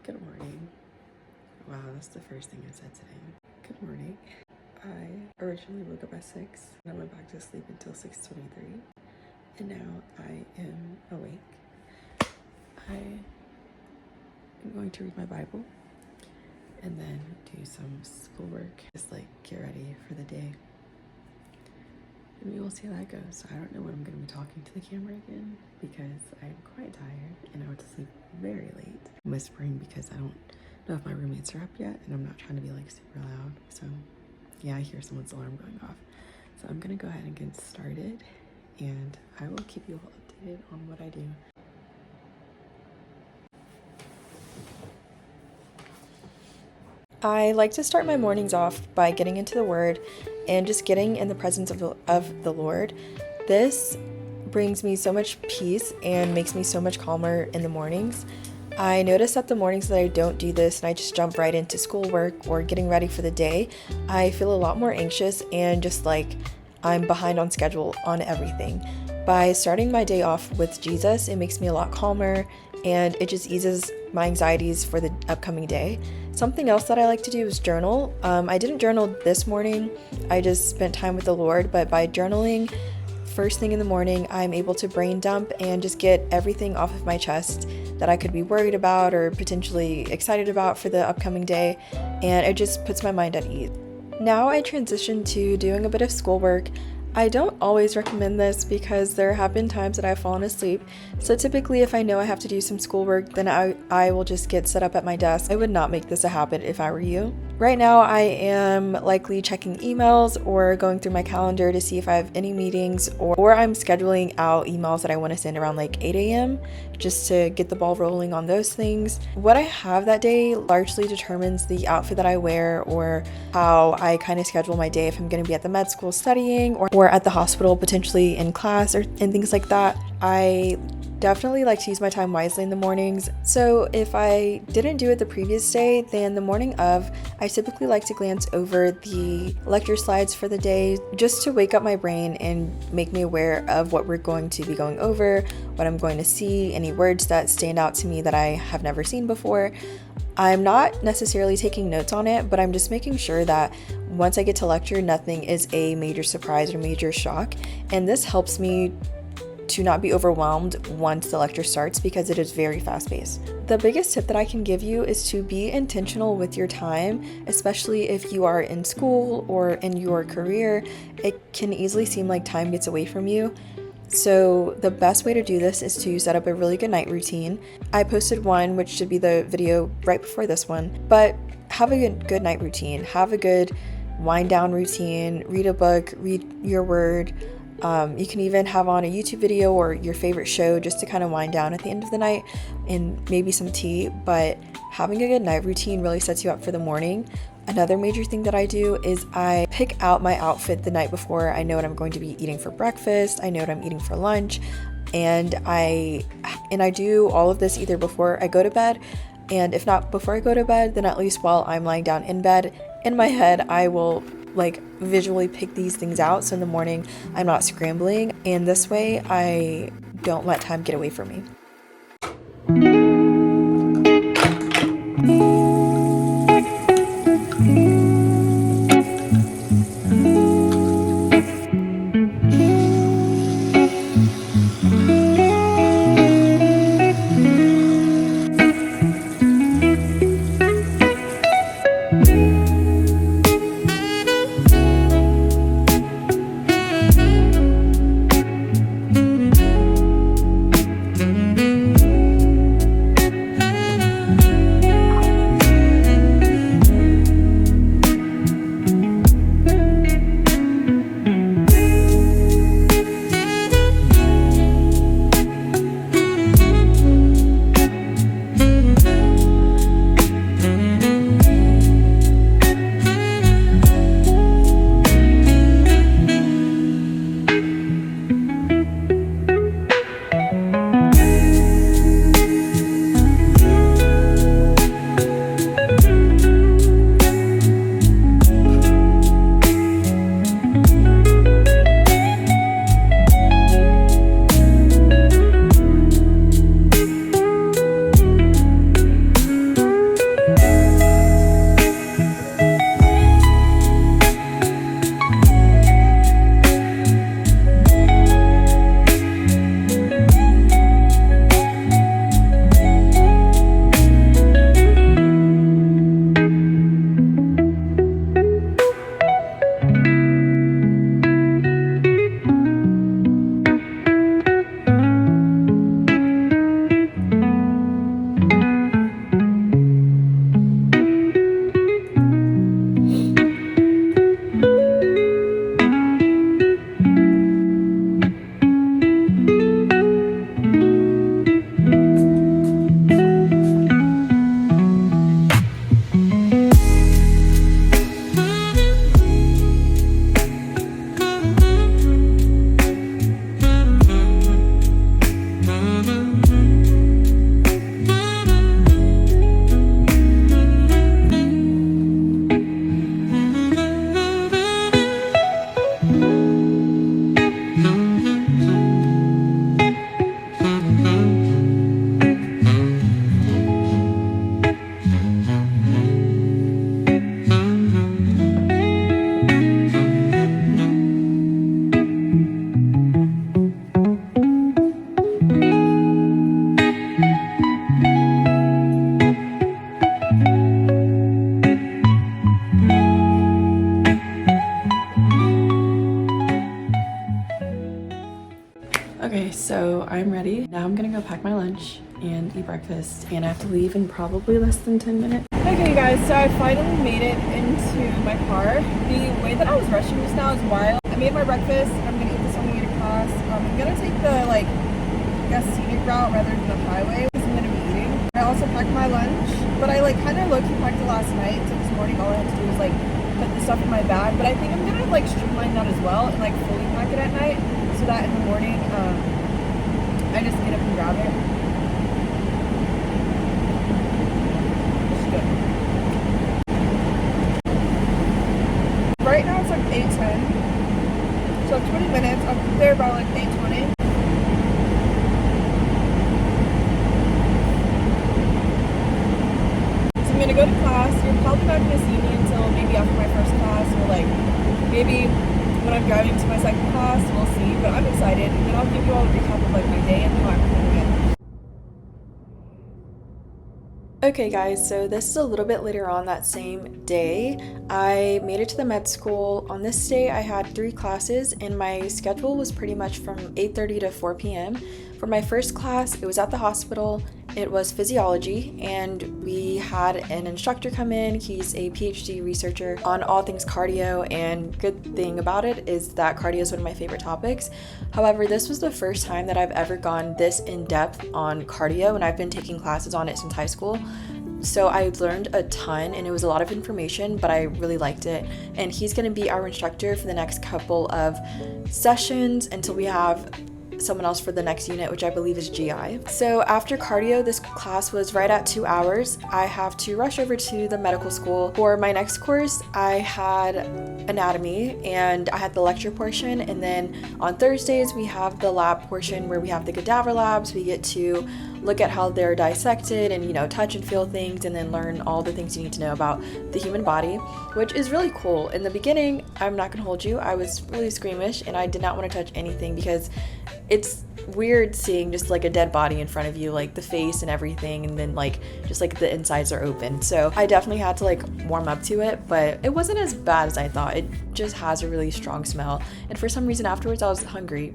Good morning. Wow, that's the first thing I said today. Good morning. I originally woke up at 6 and I went back to sleep until 6:23, and now I am awake. I am going to read my Bible and then do some schoolwork, just like get ready for the day. And we will see how that goes. I don't know when I'm going to be talking to the camera again because I'm quite tired and I went to sleep very late. I'm whispering because I don't know if my roommates are up yet and I'm not trying to be like super loud. So yeah, I hear someone's alarm going off. So I'm going to go ahead and get started and I will keep you all updated on what I do. I like to start my mornings off by getting into the Word and just getting in the presence of the Lord. This brings me so much peace and makes me so much calmer in the mornings. I notice that the mornings that I don't do this and I just jump right into schoolwork or getting ready for the day, I feel a lot more anxious and just like I'm behind on schedule on everything. By starting my day off with Jesus, it makes me a lot calmer and it just eases my anxieties for the upcoming day. Something else that I like to do is journal. I didn't journal this morning. I just spent time with the Lord, but by journaling first thing in the morning, I'm able to brain dump and just get everything off of my chest that I could be worried about or potentially excited about for the upcoming day, and it just puts my mind at ease. Now I transition to doing a bit of schoolwork. I don't always recommend this because there have been times that I've fallen asleep. So typically if I know I have to do some schoolwork, then I will just get set up at my desk. I would not make this a habit if I were you. Right now I am likely checking emails or going through my calendar to see if I have any meetings, or I'm scheduling out emails that I want to send around like 8 a.m. just to get the ball rolling on those things. What I have that day largely determines the outfit that I wear or how I kind of schedule my day, if I'm going to be at the med school studying or at the hospital potentially in class and things like that. I definitely like to use my time wisely in the mornings. So if I didn't do it the previous day, then the morning of, I typically like to glance over the lecture slides for the day just to wake up my brain and make me aware of what we're going to be going over, what I'm going to see, any words that stand out to me that I have never seen before. I'm not necessarily taking notes on it, but I'm just making sure that once I get to lecture, nothing is a major surprise or major shock. And this helps me to not be overwhelmed once the lecture starts because it is very fast-paced. The biggest tip that I can give you is to be intentional with your time, especially if you are in school or in your career. It can easily seem like time gets away from you. So the best way to do this is to set up a really good night routine. I posted one, which should be the video right before this one, but have a good night routine. Have a good wind down routine, read a book, read your word. You can even have on a YouTube video or your favorite show just to kind of wind down at the end of the night and maybe some tea, but having a good night routine really sets you up for the morning. Another major thing that I do is I pick out my outfit the night before. I know what I'm going to be eating for breakfast. I know what I'm eating for lunch. And I do all of this either before I go to bed, and if not before I go to bed, then at least while I'm lying down in bed, in my head, I will like visually pick these things out. So in the morning, I'm not scrambling. And this way I don't let time get away from me. I'm ready. Now I'm gonna go pack my lunch and eat breakfast, and I have to leave in probably less than 10 minutes. Okay guys, so I finally made it into my car. The way that I was rushing just now is wild. I made my breakfast, and I'm gonna eat this on the way to class. I'm gonna take the scenic route rather than the highway because I'm gonna be eating. I also packed my lunch, but I kind of low-key packed it last night, so this morning all I had to do was put the stuff in my bag. But I think I'm gonna streamline that as well and fully pack it at night so that in the morning I just get up and grab it. Right now it's 8:10, so 20 minutes. I'll be there by 8:20. So I'm gonna go to class. You're probably not gonna see me until maybe after my first class, or maybe when I'm driving to my second class. We'll see. But I'm excited, and then I'll give you all a recap of my day and how I'm feeling it. Okay guys, so this is a little bit later on that same day. I made it to the med school. On this day I had 3 classes and my schedule was pretty much from 8:30 to 4 p.m. For my first class, it was at the hospital. It was physiology, and we had an instructor come in. He's a PhD researcher on all things cardio, and good thing about it is that cardio is one of my favorite topics. However, this was the first time that I've ever gone this in-depth on cardio, and I've been taking classes on it since high school. So I learned a ton, and it was a lot of information, but I really liked it. And he's going to be our instructor for the next couple of sessions until we have someone else for the next unit, which I believe is GI. So after cardio, this class was right at 2 hours. I have to rush over to the medical school. For my next course, I had anatomy, and I had the lecture portion, and then on Thursdays we have the lab portion where we have the cadaver labs. We get to look at how they're dissected and touch and feel things, and then learn all the things you need to know about the human body, which is really cool. In the beginning, I'm not gonna hold you, I was really squeamish and I did not want to touch anything because it's weird seeing just a dead body in front of you, the face and everything, and then just the insides are open. So I definitely had to warm up to it, but it wasn't as bad as I thought. It just has a really strong smell, and for some reason afterwards I was hungry,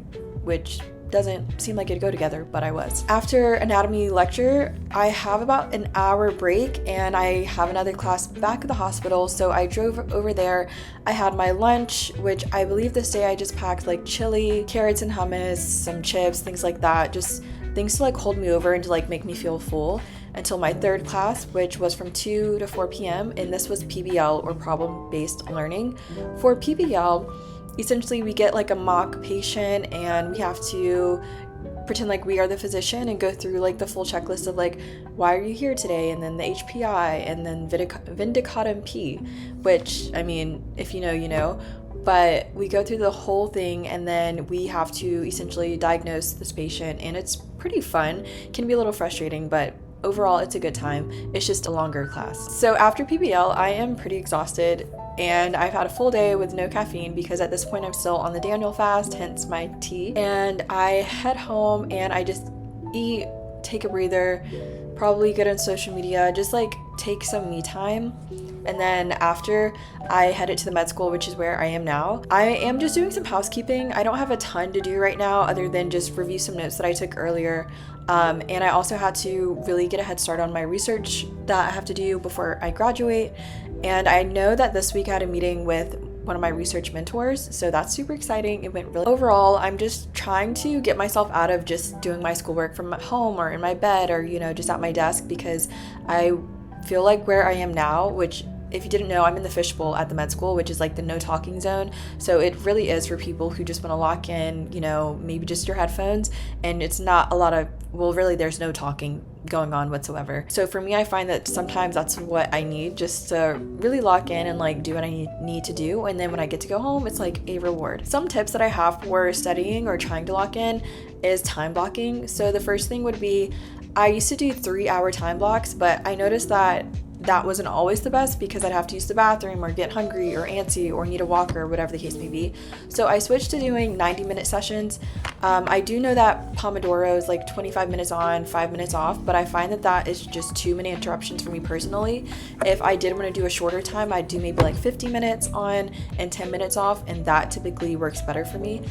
which doesn't seem like it'd go together, but I was. After anatomy lecture, I have about an hour break and I have another class back at the hospital, so I drove over there. I had my lunch, which I believe this day I just packed chili, carrots and hummus, some chips, things like that, just things to hold me over and to make me feel full until my third class, which was from 2 to 4 p.m. and this was PBL, or problem-based learning. For PBL, essentially we get a mock patient and we have to pretend we are the physician and go through the full checklist of why are you here today, and then the HPI, and then Vindicatum P, which I mean, if you know, you know. But we go through the whole thing and then we have to essentially diagnose this patient, and it's pretty fun. It can be a little frustrating, but overall it's a good time. It's just a longer class. So after PBL, I am pretty exhausted, and I've had a full day with no caffeine because at this point I'm still on the Daniel fast, hence my tea. And I head home and I just eat, take a breather, probably get on social media, just take some me time. And then after, I headed to the med school, which is where I am now. I am just doing some housekeeping. I don't have a ton to do right now other than just review some notes that I took earlier. And I also had to really get a head start on my research that I have to do before I graduate. And I know that this week I had a meeting with one of my research mentors, so that's super exciting. It went really overall. I'm just trying to get myself out of just doing my schoolwork from home or in my bed or just at my desk, because I feel where I am now, which if you didn't know, I'm in the fishbowl at the med school, which is the no talking zone. So it really is for people who just want to lock in, maybe just your headphones, and it's not a lot of, well, really there's no talking going on whatsoever. So for me, I find that sometimes that's what I need, just to really lock in and do what I need to do. And then when I get to go home, it's a reward. Some tips that I have for studying or trying to lock in is time blocking. So the first thing would be, I used to do 3-hour time blocks, but I noticed that that wasn't always the best because I'd have to use the bathroom or get hungry or antsy or need a walker or whatever the case may be. So I switched to doing 90-minute sessions. I do know that Pomodoro is like 25 minutes on, 5 minutes off, but I find that that is just too many interruptions for me personally. If I did want to do a shorter time, I'd do maybe like 50 minutes on and 10 minutes off, and that typically works better for me.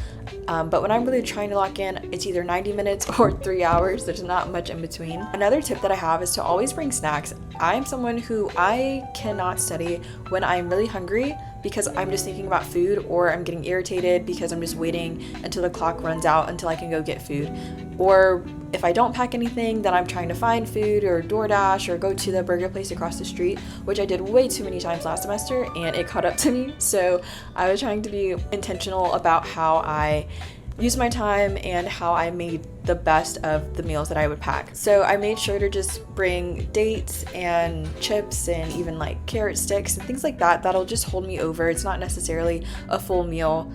But when I'm really trying to lock in, it's either 90 minutes or 3 hours. There's not much in between. Another tip that I have is to always bring snacks. I'm someone who I cannot study when I'm really hungry because I'm just thinking about food, or I'm getting irritated because I'm just waiting until the clock runs out until I can go get food. Or if I don't pack anything, then I'm trying to find food or DoorDash or go to the burger place across the street, which I did way too many times last semester and it caught up to me. So I was trying to be intentional about how I use my time and how I made the best of the meals that I would pack. So I made sure to just bring dates and chips and even like carrot sticks and things like that. That'll just hold me over. It's not necessarily a full meal,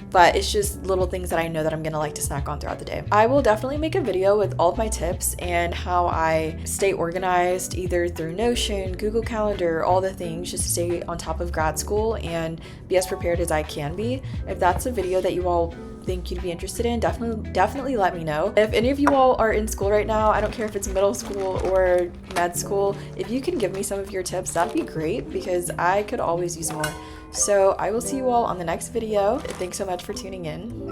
but it's just little things that I know that I'm gonna like to snack on throughout the day. I will definitely make a video with all of my tips and how I stay organized, either through Notion, Google Calendar, all the things, just to stay on top of grad school and be as prepared as I can be. If that's a video that you all think you'd be interested in, definitely let me know. If any of you all are in school right now, I don't care if it's middle school or med school, if you can give me some of your tips, that'd be great because I could always use more. So I will see you all on the next video. Thanks so much for tuning in.